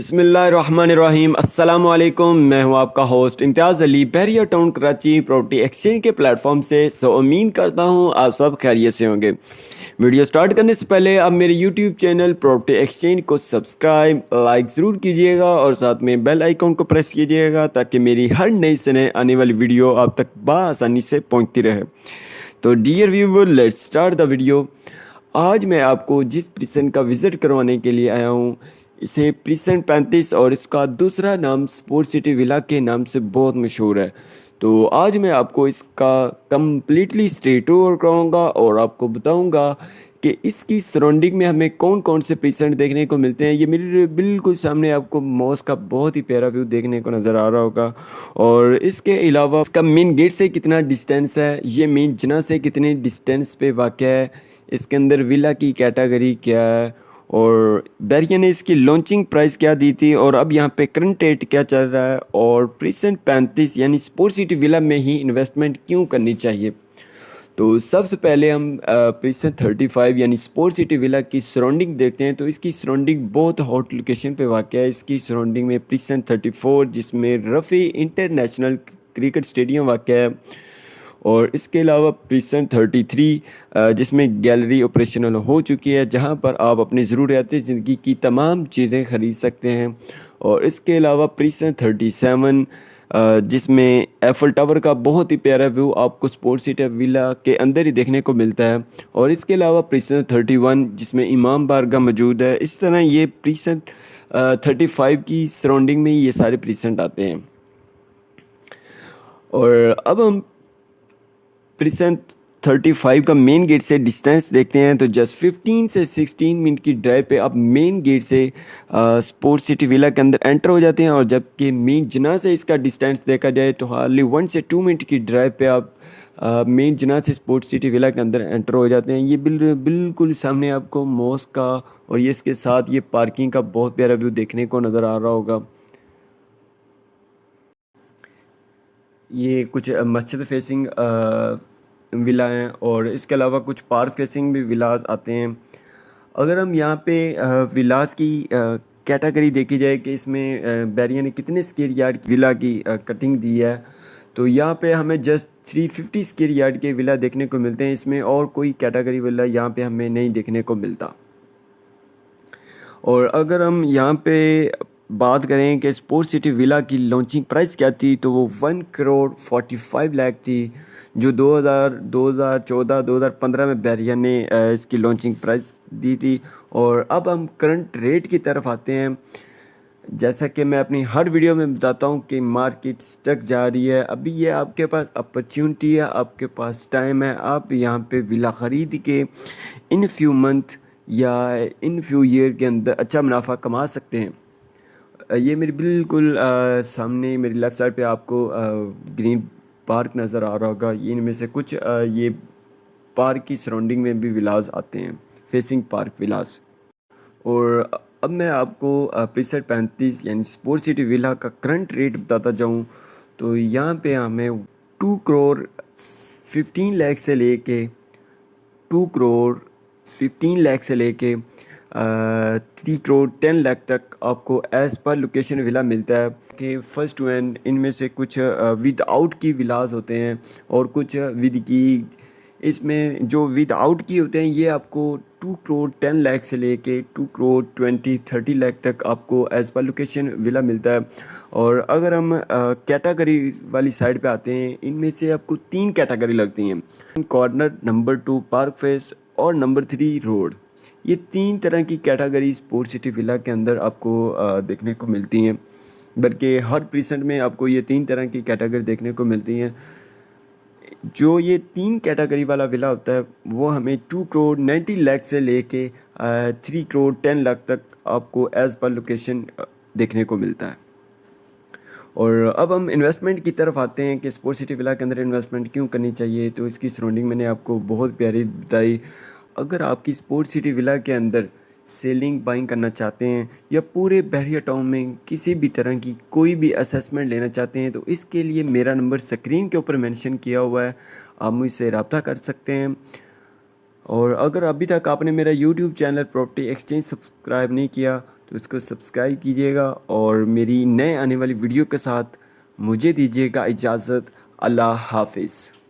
बिस्मिल्लाहिर्रहमानिर्रहीम अस्सलाम वालेकुम। मैं हूं आपका होस्ट इम्तियाज़ अली बहरिया टाउन कराची प्रॉपर्टी एक्सचेंज के प्लेटफॉर्म से। उम्मीद करता हूं आप सब खैरियत से होंगे। वीडियो स्टार्ट करने से पहले आप मेरे यूट्यूब चैनल प्रॉपर्टी एक्सचेंज को सब्सक्राइब लाइक ज़रूर कीजिएगा और साथ में बेल आइकन को प्रेस कीजिएगा ताकि मेरी हर नई से नए आने वाली वीडियो आप तक बआसानी से पहुँचती रहे। तो dear viewer, let's start the video. आज मैं आपको जिस प्रिसन का विज़िट करवाने के लिए आया हूँ इसे प्रिसन 35 और इसका दूसरा नाम स्पोर्ट सिटी विला के नाम से बहुत मशहूर है। तो आज मैं आपको इसका कम्प्लीटली स्ट्रीट टूर कराऊंगा और आपको बताऊंगा कि इसकी सराउंडिंग में हमें कौन कौन से प्रिसेंट देखने को मिलते हैं। ये मेरे बिल्कुल सामने आपको मॉस का बहुत ही प्यारा व्यू देखने को नज़र आ रहा होगा। और इसके अलावा इसका मेन गेट से कितना डिस्टेंस है, ये मेन जना से कितने डिस्टेंस पे वाक़ है, इसके अंदर विला की कैटेगरी क्या है और बैरिया ने इसकी लॉन्चिंग प्राइस क्या दी थी और अब यहाँ पे करंट रेट क्या चल रहा है और प्रिसेंट 35 यानी स्पोर्ट सिटी विला में ही इन्वेस्टमेंट क्यों करनी चाहिए। तो सबसे पहले हम प्रिसेंट 35 यानी स्पोर्ट सिटी विला की सराउंडिंग देखते हैं। तो इसकी सराउंडिंग बहुत हॉट लोकेशन पे वाक़ है। इसकी सराउंडिंग में प्रिसेंट 34 जिसमें रफ़ी इंटरनेशनल क्रिकेट स्टेडियम वाक़ है और इसके अलावा प्रिसन 33 जिसमें गैलरी ऑपरेशनल हो चुकी है जहां पर आप अपनी ज़रूरियात ज़िंदगी की तमाम चीज़ें ख़रीद सकते हैं। और इसके अलावा प्रिसन 37 जिसमें एफल टावर का बहुत ही प्यारा व्यू आपको स्पोर्ट सिटी विला के अंदर ही देखने को मिलता है। और इसके अलावा प्रिसन 31 जिसमें इमाम बारगाह मौजूद है। इस तरह ये प्रिसन 35 की सराउंडिंग में ही ये सारे प्रिसेंट आते हैं। और अब हम प्रिसेंट 35 का मेन गेट से डिस्टेंस देखते हैं। तो जस्ट 15 से 16 मिनट की ड्राइव पे आप मेन गेट से स्पोर्ट सिटी विला के अंदर एंटर हो जाते हैं और जबकि मेन जना से इसका डिस्टेंस देखा जाए तो हार्डली 1 से 2 मिनट की ड्राइव पे आप मेन जना से स्पोर्ट सिटी विला के अंदर एंटर हो जाते हैं। ये बिल्कुल सामने आपको मॉस का और ये इसके साथ ये पार्किंग का बहुत प्यारा व्यू देखने को नज़र आ रहा होगा। ये कुछ मस्जिद फेसिंग विला हैं और इसके अलावा कुछ पार्क फेसिंग भी विलास आते हैं। अगर हम यहाँ पे विलास की कैटेगरी देखी जाए कि इसमें बैरिया ने कितने स्क्वायर यार्ड की विला की कटिंग दी है तो यहाँ पे हमें जस्ट 350 स्क्वायर यार्ड के विला देखने को मिलते हैं। इसमें और कोई कैटेगरी विला यहाँ पे हमें नहीं देखने को मिलता। और अगर हम यहाँ पे बात करें कि स्पोर्ट सिटी विला की लॉन्चिंग प्राइस क्या थी तो वो 1 करोड़ 45 लाख थी जो 2014 में बैरिया ने इसकी लॉन्चिंग प्राइस दी थी। और अब हम करंट रेट की तरफ आते हैं। जैसा कि मैं अपनी हर वीडियो में बताता हूँ कि मार्केट स्टक जा रही है। अभी ये आपके पास अपॉर्चुनिटी है, आपके पास टाइम है, आप यहाँ पे विला ख़रीद के इन फ्यू मंथ या इन फ्यू ईयर के अंदर अच्छा मुनाफा कमा सकते हैं। ये मेरी बिल्कुल सामने मेरी लेफ़्ट साइड पे आपको ग्रीन पार्क नज़र आ रहा होगा। ये इनमें से कुछ ये पार्क की सराउंडिंग में भी विलास आते हैं, फेसिंग पार्क विलास। और अब मैं आपको प्रीसेट 35 यानी स्पोर्ट सिटी विला का करंट रेट बताता जाऊँ तो यहाँ पे हमें 2 करोड़ 15 लाख से लेके 2 करोड़ 15 लाख से लेके 3 करोड़ 10 लाख तक आपको एज़ पर लोकेशन विला मिलता है कि फर्स्ट टू एंड इनमें से कुछ विद आउट की विलास होते हैं और कुछ विद की। इसमें जो विद आउट की होते हैं ये आपको 2 करोड़ 10 लाख से लेके 2 करोड़ 20-30 लाख तक आपको एज़ पर लोकेशन विला मिलता है। और अगर हम कैटेगरी वाली साइड पे आते हैं इनमें से आपको 3 कैटेगरी लगती हैं, कॉर्नर, नंबर 2 पार्क फेस और नंबर 3 रोड। ये 3 तरह की कैटेगरी स्पोर्ट सिटी विला के अंदर आपको देखने को मिलती हैं, बल्कि हर प्रीसेंट में आपको ये 3 तरह की कैटेगरी देखने को मिलती हैं। जो ये 3 कैटेगरी वाला विला होता है वो हमें 2 करोड़ 90 लाख से लेके 3 करोड़ 10 लाख तक आपको एज़ पर लोकेशन देखने को मिलता है। और अब हम इन्वेस्टमेंट की तरफ आते हैं कि स्पोर्ट सिटी विला के अंदर इन्वेस्टमेंट क्यों करनी चाहिए। तो इसकी सराउंडिंग मैंने आपको बहुत प्यारी बताई। अगर आपकी स्पोर्ट सिटी विला के अंदर सेलिंग बाइंग करना चाहते हैं या पूरे बहरिया टाउन में किसी भी तरह की कोई भी असेसमेंट लेना चाहते हैं तो इसके लिए मेरा नंबर स्क्रीन के ऊपर मेंशन किया हुआ है, आप मुझसे रब्ता कर सकते हैं। और अगर अभी तक आपने मेरा YouTube channel property exchange subscribe नहीं किया तो उसको सब्सक्राइब कीजिएगा और मेरी नए आने वाली वीडियो के साथ मुझे दीजिएगा इजाज़त। अल्लाह हाफिज़।